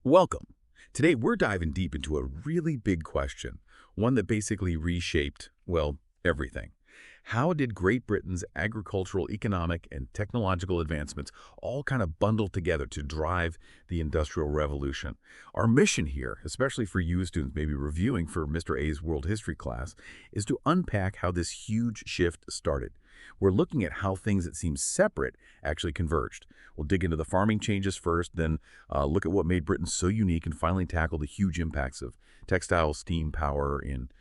Welcome. Today we're diving deep into a really big question, one that basically reshaped, well, everything. How did Great Britain's agricultural, economic, and technological advancements all kind of bundle together to drive the Industrial Revolution? Our mission here, especially for you students maybe reviewing for Mr. A's World History class, is to unpack how this huge shift started. We're looking at how things that seem separate actually converged. We'll dig into the farming changes first, then look at what made Britain so unique, and finally tackle the huge impacts of textile, steam power, and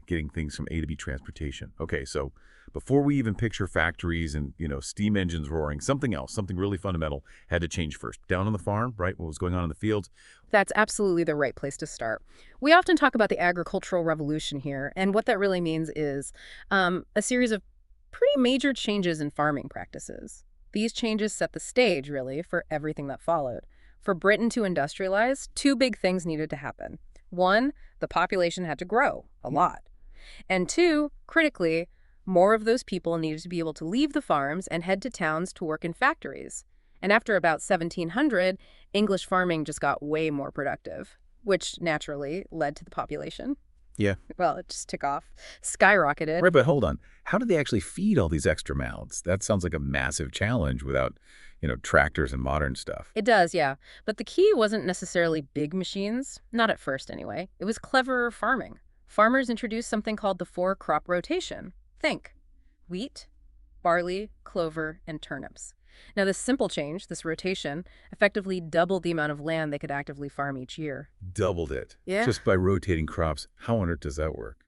getting things from A to B transportation. Okay, so before we even picture factories and, steam engines roaring, something else, something really fundamental had to change first. Down on the farm, right, what was going on in the fields? That's absolutely the right place to start. We often talk about the agricultural revolution here, and what that really means is a series of pretty major changes in farming practices. These changes set the stage, really, for everything that followed. For Britain to industrialize, two big things needed to happen. One, the population had to grow a lot. And two, critically, more of those people needed to be able to leave the farms and head to towns to work in factories. And after about 1700, English farming just got way more productive, which naturally led to the population. Yeah. Well, it just took off, skyrocketed. Right, but hold on. How do they actually feed all these extra mouths? That sounds like a massive challenge without, tractors and modern stuff. It does, yeah. But the key wasn't necessarily big machines, not at first anyway. It was clever farming. Farmers introduced something called the four-crop rotation. Think wheat, barley, clover, and turnips. Now, this simple change, this rotation, effectively doubled the amount of land they could actively farm each year. Doubled it. Yeah. Just by rotating crops. How on earth does that work?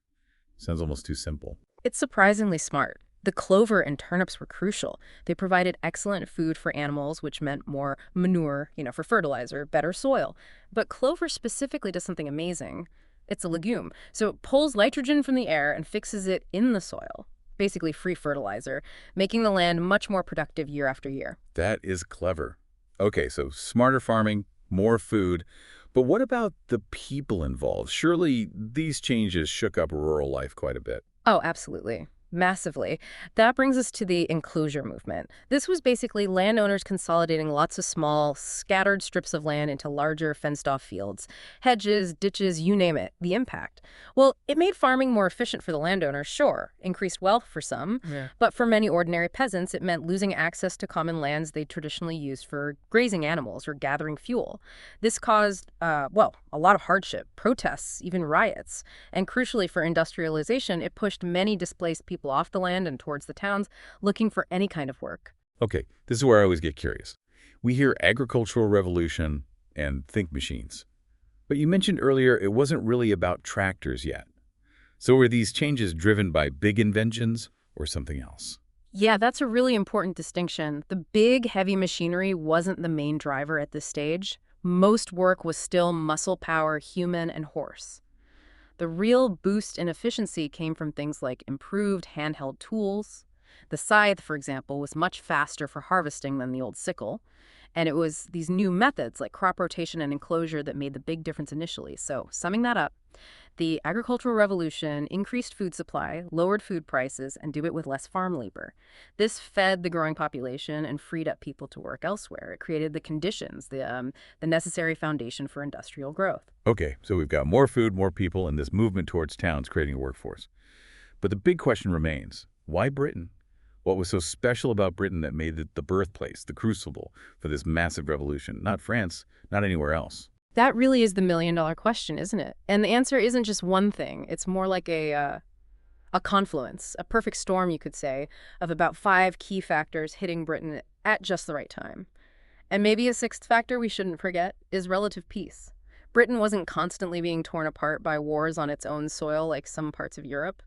Sounds almost too simple. It's surprisingly smart. The clover and turnips were crucial. They provided excellent food for animals, which meant more manure, for fertilizer, better soil. But clover specifically does something amazing. It's a legume, so it pulls nitrogen from the air and fixes it in the soil. Basically free fertilizer, making the land much more productive year after year. That is clever. Okay, so smarter farming, more food. But what about the people involved? Surely these changes shook up rural life quite a bit. Oh, absolutely. Massively. That brings us to the enclosure movement. This was basically landowners consolidating lots of small, scattered strips of land into larger, fenced-off fields. Hedges, ditches, you name it. The impact. Well, it made farming more efficient for the landowner, sure. Increased wealth for some. Yeah. But for many ordinary peasants, it meant losing access to common lands they traditionally used for grazing animals or gathering fuel. This caused, a lot of hardship, protests, even riots. And crucially for industrialization, it pushed many displaced people off the land and towards the towns, looking for any kind of work. Okay, this is where I always get curious. We hear agricultural revolution and think machines. But you mentioned earlier it wasn't really about tractors yet. So were these changes driven by big inventions or something else? Yeah, that's a really important distinction. The big, heavy machinery wasn't the main driver at this stage. Most work was still muscle power, human, and horse. The real boost in efficiency came from things like improved handheld tools. The scythe, for example, was much faster for harvesting than the old sickle. And it was these new methods like crop rotation and enclosure that made the big difference initially. So, summing that up, the agricultural revolution increased food supply, lowered food prices, and did it with less farm labor. This fed the growing population and freed up people to work elsewhere. It created the conditions, the necessary foundation for industrial growth. Okay, so we've got more food, more people, and this movement towards towns creating a workforce. But the big question remains, why Britain? What was so special about Britain that made it the birthplace, the crucible for this massive revolution? Not France, not anywhere else. That really is the million-dollar question, isn't it? And the answer isn't just one thing. It's more like a confluence, a perfect storm, you could say, of about 5 key factors hitting Britain at just the right time. And maybe a sixth factor we shouldn't forget is relative peace. Britain wasn't constantly being torn apart by wars on its own soil like some parts of Europe.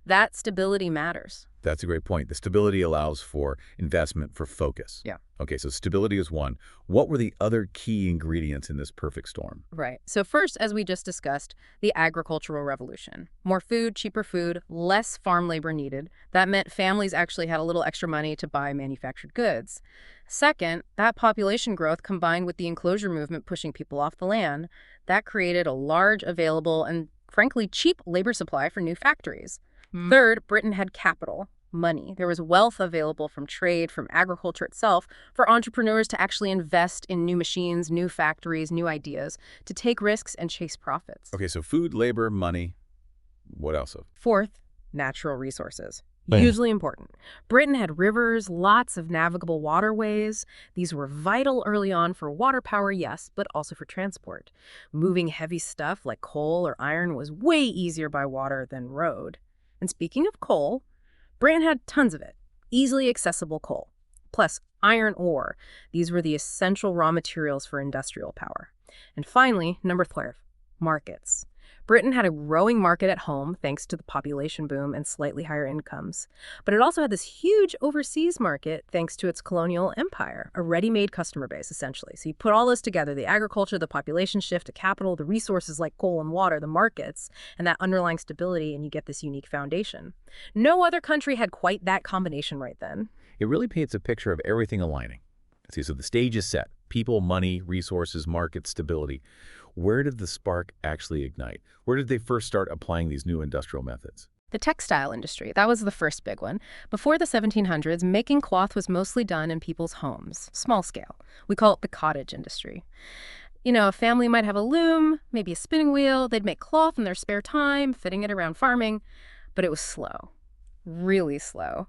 That stability matters. That's a great point. The stability allows for investment, for focus. Yeah. Okay, so stability is one. What were the other key ingredients in this perfect storm? Right. So first, as we just discussed, the agricultural revolution. More food, cheaper food, less farm labor needed. That meant families actually had a little extra money to buy manufactured goods. Second, that population growth combined with the enclosure movement pushing people off the land, that created a large, available, and frankly cheap labor supply for new factories. Third, Britain had capital. money. There was wealth available from trade, from agriculture itself, for entrepreneurs to actually invest in new machines, new factories, new ideas, to take risks and chase profits. Okay, so food, labor, money. What else? Fourth, natural resources. Yeah. Hugely important. Britain had rivers, lots of navigable waterways. These were vital early on for water power, yes, but also for transport. Moving heavy stuff like coal or iron was way easier by water than road. And speaking of coal, Britain had tons of it, easily accessible coal. Plus, iron ore. These were the essential raw materials for industrial power. And finally, number 12, markets. Britain had a growing market at home thanks to the population boom and slightly higher incomes. But it also had this huge overseas market thanks to its colonial empire, a ready-made customer base, essentially. So you put all this together, the agriculture, the population shift to capital, the resources like coal and water, the markets, and that underlying stability, and you get this unique foundation. No other country had quite that combination right then. It really paints a picture of everything aligning. See, so the stage is set. People, money, resources, market, stability. Where did the spark actually ignite? Where did they first start applying these new industrial methods? The textile industry, that was the first big one. Before the 1700s, making cloth was mostly done in people's homes, small scale. We call it the cottage industry. You know, a family might have a loom, maybe a spinning wheel. They'd make cloth in their spare time, fitting it around farming. But it was slow, really slow,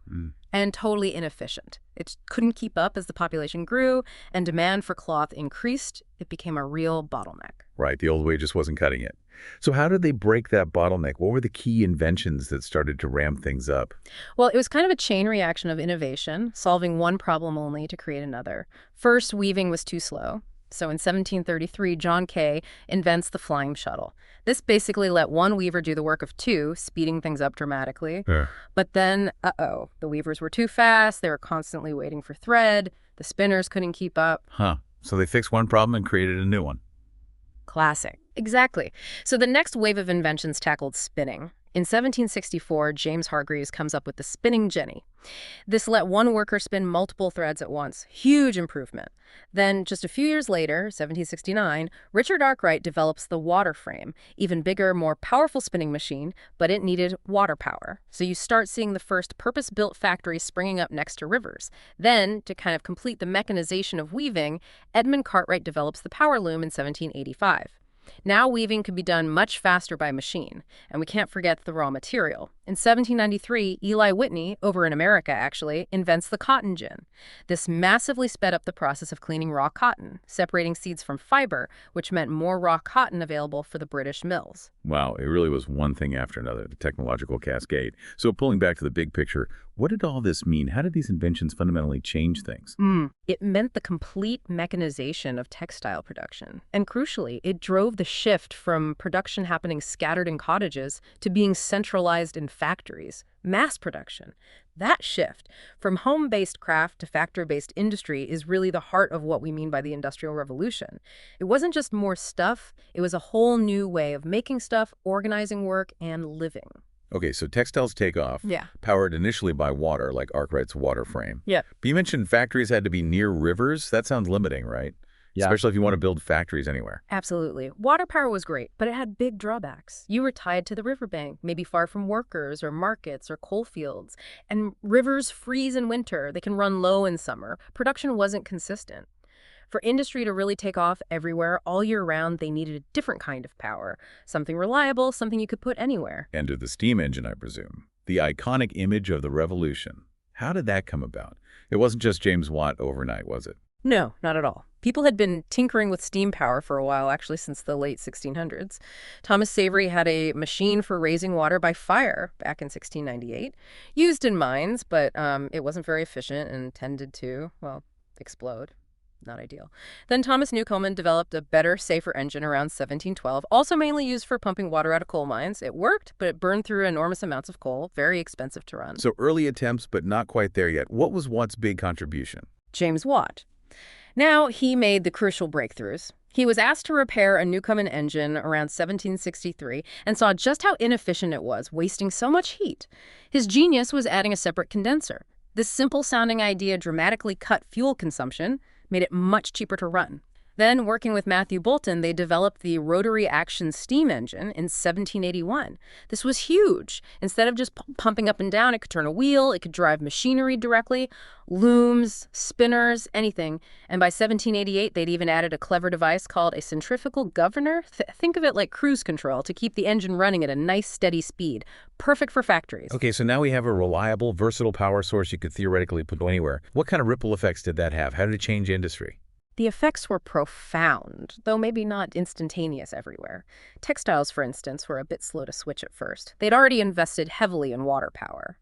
and totally inefficient. It couldn't keep up as the population grew and demand for cloth increased. It became a real bottleneck. Right, the old way just wasn't cutting it. So how did they break that bottleneck? What were the key inventions that started to ramp things up? Well, it was kind of a chain reaction of innovation, solving one problem only to create another. First, weaving was too slow. So in 1733, John Kay invents the flying shuttle. This basically let one weaver do the work of two, speeding things up dramatically. Yeah. But then, the weavers were too fast. They were constantly waiting for thread. The spinners couldn't keep up. So they fixed one problem and created a new one. Classic. Exactly. So the next wave of inventions tackled spinning. In 1764, James Hargreaves comes up with the spinning jenny. This let one worker spin multiple threads at once. Huge improvement. Then, just a few years later, 1769, Richard Arkwright develops the water frame, even bigger, more powerful spinning machine, but it needed water power. So you start seeing the first purpose-built factories springing up next to rivers. Then, to kind of complete the mechanization of weaving, Edmund Cartwright develops the power loom in 1785. Now weaving could be done much faster by machine, and we can't forget the raw material. In 1793, Eli Whitney, over in America actually, invents the cotton gin. This massively sped up the process of cleaning raw cotton, separating seeds from fiber, which meant more raw cotton available for the British mills. Wow, it really was one thing after another, the technological cascade. So pulling back to the big picture, what did all this mean? How did these inventions fundamentally change things? It meant the complete mechanization of textile production. And crucially, it drove the shift from production happening scattered in cottages to being centralized in factories, mass production. That shift from home-based craft to factory-based industry is really the heart of what we mean by the Industrial Revolution. It wasn't just more stuff, it was a whole new way of making stuff, organizing work, and living. Okay, so textiles take off, Yeah. powered initially by water, like Arkwright's water frame. Yeah. But you mentioned factories had to be near rivers. That sounds limiting, right? Yeah. Especially if you want to build factories anywhere. Absolutely. Water power was great, but it had big drawbacks. You were tied to the riverbank, maybe far from workers or markets or coal fields. And rivers freeze in winter. They can run low in summer. Production wasn't consistent. For industry to really take off everywhere all year round, they needed a different kind of power. Something reliable, something you could put anywhere. Enter the steam engine, I presume. The iconic image of the revolution. How did that come about? It wasn't just James Watt overnight, was it? No, not at all. People had been tinkering with steam power for a while, actually since the late 1600s. Thomas Savery had a machine for raising water by fire back in 1698, used in mines, but it wasn't very efficient and tended to, well, explode. Not ideal. Then Thomas Newcomen developed a better, safer engine around 1712, also mainly used for pumping water out of coal mines. It worked, but it burned through enormous amounts of coal, very expensive to run. So early attempts, but not quite there yet. What was Watt's big contribution? James Watt. Now, he made the crucial breakthroughs. He was asked to repair a Newcomen engine around 1763 and saw just how inefficient it was, wasting so much heat. His genius was adding a separate condenser. This simple-sounding idea dramatically cut fuel consumption, made it much cheaper to run. Then, working with Matthew Boulton, they developed the rotary action steam engine in 1781. This was huge. Instead of just pumping up and down, it could turn a wheel, it could drive machinery directly, looms, spinners, anything. And by 1788, they'd even added a clever device called a centrifugal governor. Think of it like cruise control to keep the engine running at a nice, steady speed. Perfect for factories. Okay, so now we have a reliable, versatile power source you could theoretically put anywhere. What kind of ripple effects did that have? How did it change industry? The effects were profound, though maybe not instantaneous everywhere. Textiles, for instance, were a bit slow to switch at first. They'd already invested heavily in water power.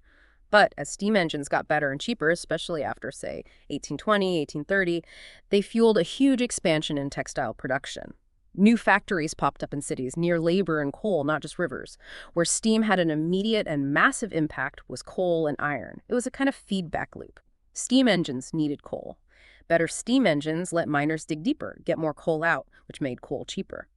But as steam engines got better and cheaper, especially after, say, 1820, 1830, they fueled a huge expansion in textile production. New factories popped up in cities near labor and coal, not just rivers. Where steam had an immediate and massive impact was coal and iron. It was a kind of feedback loop. Steam engines needed coal. Better steam engines let miners dig deeper, get more coal out, which made coal cheaper.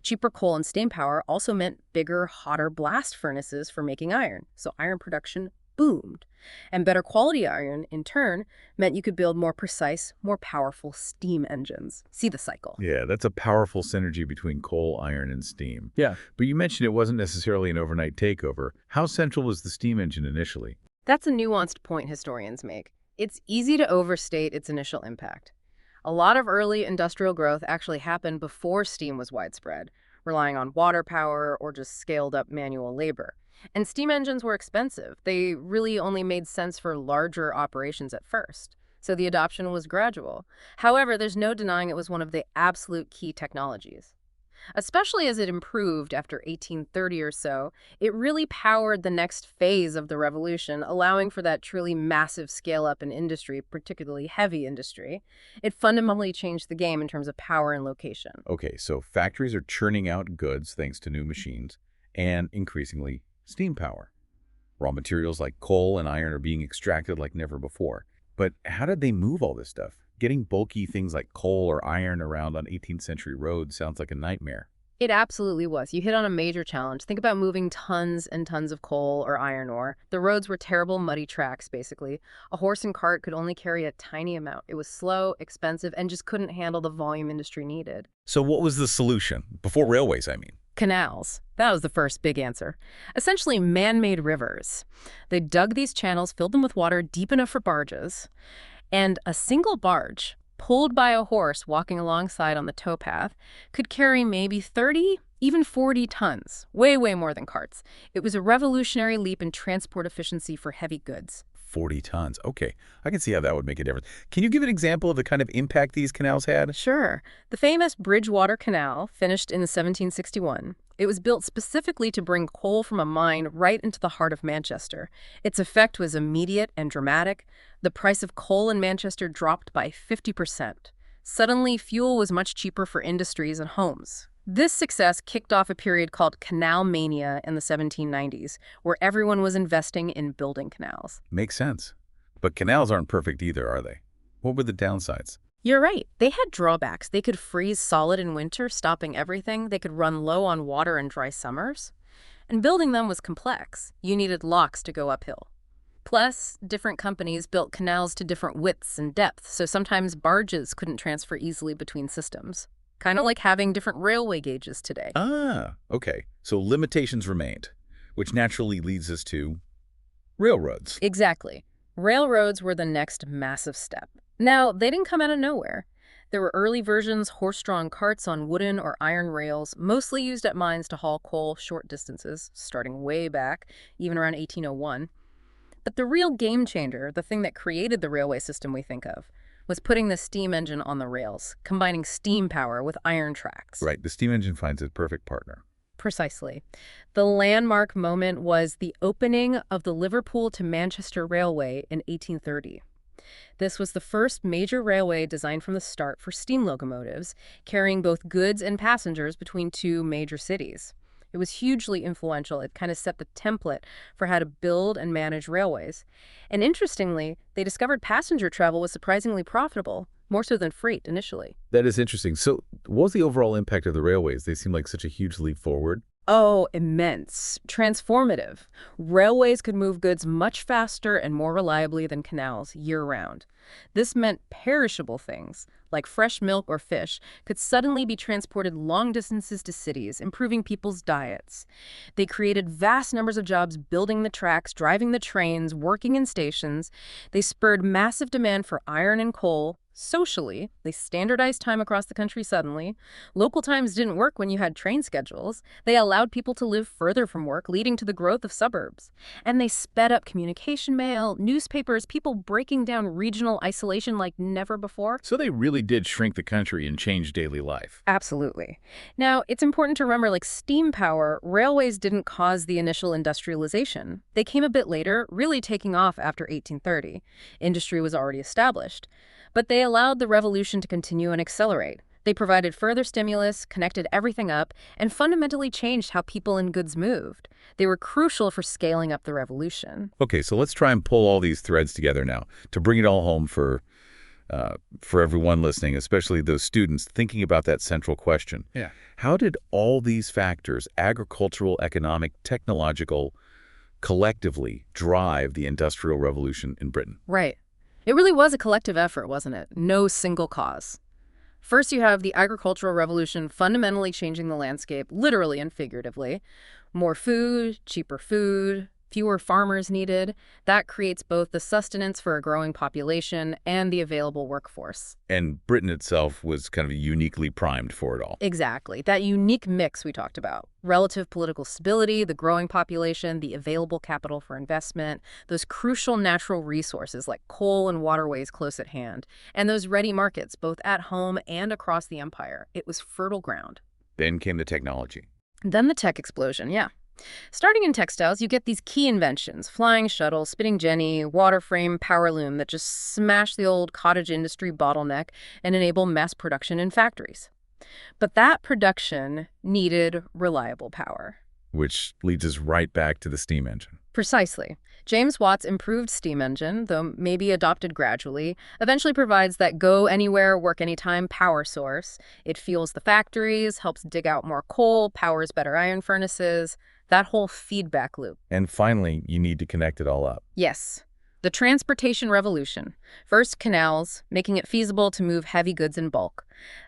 Cheaper coal and steam power also meant bigger, hotter blast furnaces for making iron, so iron production boomed. And better quality iron, in turn, meant you could build more precise, more powerful steam engines. See the cycle. Yeah, that's a powerful synergy between coal, iron, and steam. Yeah. But you mentioned it wasn't necessarily an overnight takeover. How central was the steam engine initially? That's a nuanced point historians make. It's easy to overstate its initial impact. A lot of early industrial growth actually happened before steam was widespread, relying on water power or just scaled-up manual labor. And steam engines were expensive. They really only made sense for larger operations at first, so the adoption was gradual. However, there's no denying it was one of the absolute key technologies. Especially as it improved after 1830 or so, it really powered the next phase of the revolution, allowing for that truly massive scale-up in industry, particularly heavy industry. It fundamentally changed the game in terms of power and location. Okay, so factories are churning out goods thanks to new machines and, increasingly, steam power. Raw materials like coal and iron are being extracted like never before. But how did they move all this stuff? Getting bulky things like coal or iron around on 18th century roads sounds like a nightmare. It absolutely was. You hit on a major challenge. Think about moving tons and tons of coal or iron ore. The roads were terrible, muddy tracks, basically. A horse and cart could only carry a tiny amount. It was slow, expensive, and just couldn't handle the volume industry needed. So what was the solution? Before railways, I mean. Canals. That was the first big answer. Essentially man-made rivers. They dug these channels, filled them with water deep enough for barges, and a single barge, pulled by a horse walking alongside on the towpath, could carry maybe 30, even 40 tons. Way, way more than carts. It was a revolutionary leap in transport efficiency for heavy goods. 40 tons. Okay, I can see how that would make a difference. Can you give an example of the kind of impact these canals had? Sure. The famous Bridgewater Canal, finished in 1761. It was built specifically to bring coal from a mine right into the heart of Manchester. Its effect was immediate and dramatic. The price of coal in Manchester dropped by 50%. Suddenly, fuel was much cheaper for industries and homes. This success kicked off a period called Canal Mania in the 1790s, where everyone was investing in building canals. Makes sense. But canals aren't perfect either, are they? What were the downsides? You're right. They had drawbacks. They could freeze solid in winter, stopping everything. They could run low on water in dry summers. And building them was complex. You needed locks to go uphill. Plus, different companies built canals to different widths and depths, so sometimes barges couldn't transfer easily between systems. Kind of like having different railway gauges today. Ah, okay. So limitations remained, which naturally leads us to railroads. Exactly. Railroads were the next massive step. Now, they didn't come out of nowhere. There were early versions, horse-drawn carts on wooden or iron rails, mostly used at mines to haul coal short distances, starting way back, even around 1801. But the real game changer, the thing that created the railway system we think of, was putting the steam engine on the rails, combining steam power with iron tracks. Right, the steam engine finds its perfect partner. Precisely. The landmark moment was the opening of the Liverpool to Manchester Railway in 1830. This was the first major railway designed from the start for steam locomotives, carrying both goods and passengers between two major cities. It was hugely influential. It kind of set the template for how to build and manage railways. And interestingly, they discovered passenger travel was surprisingly profitable, more so than freight initially. That is interesting. So what was the overall impact of the railways? They seem like such a huge leap forward. Oh, immense. Transformative. Railways could move goods much faster and more reliably than canals year-round. This meant perishable things, like fresh milk or fish, could suddenly be transported long distances to cities, improving people's diets. They created vast numbers of jobs building the tracks, driving the trains, working in stations. They spurred massive demand for iron and coal. Socially, they standardized time across the country suddenly. Local times didn't work when you had train schedules. They allowed people to live further from work, leading to the growth of suburbs. And they sped up communication mail, newspapers, people breaking down regional isolation like never before. So they really did shrink the country and change daily life. Absolutely. Now, it's important to remember, like steam power, railways didn't cause the initial industrialization. They came a bit later, really taking off after 1830. Industry was already established. But they allowed the revolution to continue and accelerate. They provided further stimulus, connected everything up, and fundamentally changed how people and goods moved. They were crucial for scaling up the revolution. Okay, so let's try and pull all these threads together now to bring it all home for everyone listening, especially those students thinking about that central question. Yeah. How did all these factors, agricultural, economic, technological, collectively drive the Industrial Revolution in Britain? Right. It really was a collective effort, wasn't it? No single cause. First, you have the agricultural revolution fundamentally changing the landscape, literally and figuratively. More food, cheaper food, fewer farmers needed. That creates both the sustenance for a growing population and the available workforce. And Britain itself was kind of uniquely primed for it all. Exactly. That unique mix we talked about. Relative political stability, the growing population, the available capital for investment, those crucial natural resources like coal and waterways close at hand, and those ready markets both at home and across the empire. It was fertile ground. Then came the technology. Then the tech explosion, yeah. Starting in textiles, you get these key inventions, flying shuttle, spinning jenny, water frame, power loom that just smash the old cottage industry bottleneck and enable mass production in factories. But that production needed reliable power. Which leads us right back to the steam engine. Precisely. James Watt's improved steam engine, though maybe adopted gradually, eventually provides that go-anywhere, work-anytime power source. It fuels the factories, helps dig out more coal, powers better iron furnaces, that whole feedback loop. And finally, you need to connect it all up. Yes. The transportation revolution. First, canals, making it feasible to move heavy goods in bulk.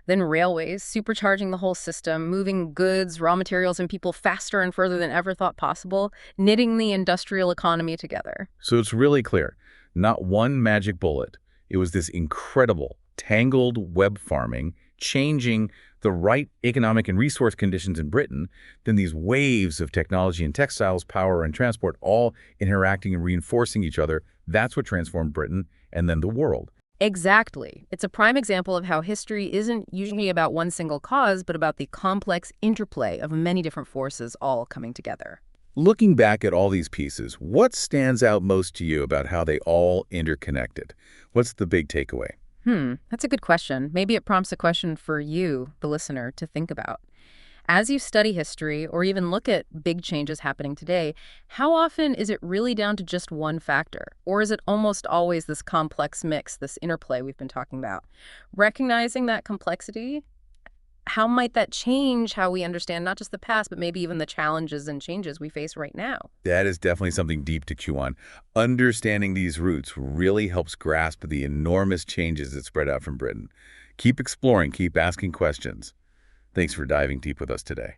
Then railways, supercharging the whole system, moving goods, raw materials, and people faster and further than ever thought possible, knitting the industrial economy together. So it's really clear. Not one magic bullet. It was this incredible, tangled web farming, changing the right economic and resource conditions in Britain, then these waves of technology and textiles, power and transport all interacting and reinforcing each other. That's what transformed Britain and then the world. Exactly. It's a prime example of how history isn't usually about one single cause, but about the complex interplay of many different forces all coming together. Looking back at all these pieces, what stands out most to you about how they all interconnected? What's the big takeaway? That's a good question. Maybe it prompts a question for you, the listener, to think about. As you study history or even look at big changes happening today, how often is it really down to just one factor? Or is it almost always this complex mix, this interplay we've been talking about? Recognizing that complexity, how might that change how we understand not just the past, but maybe even the challenges and changes we face right now? That is definitely something deep to chew on. Understanding these roots really helps grasp the enormous changes that spread out from Britain. Keep exploring, keep asking questions. Thanks for diving deep with us today.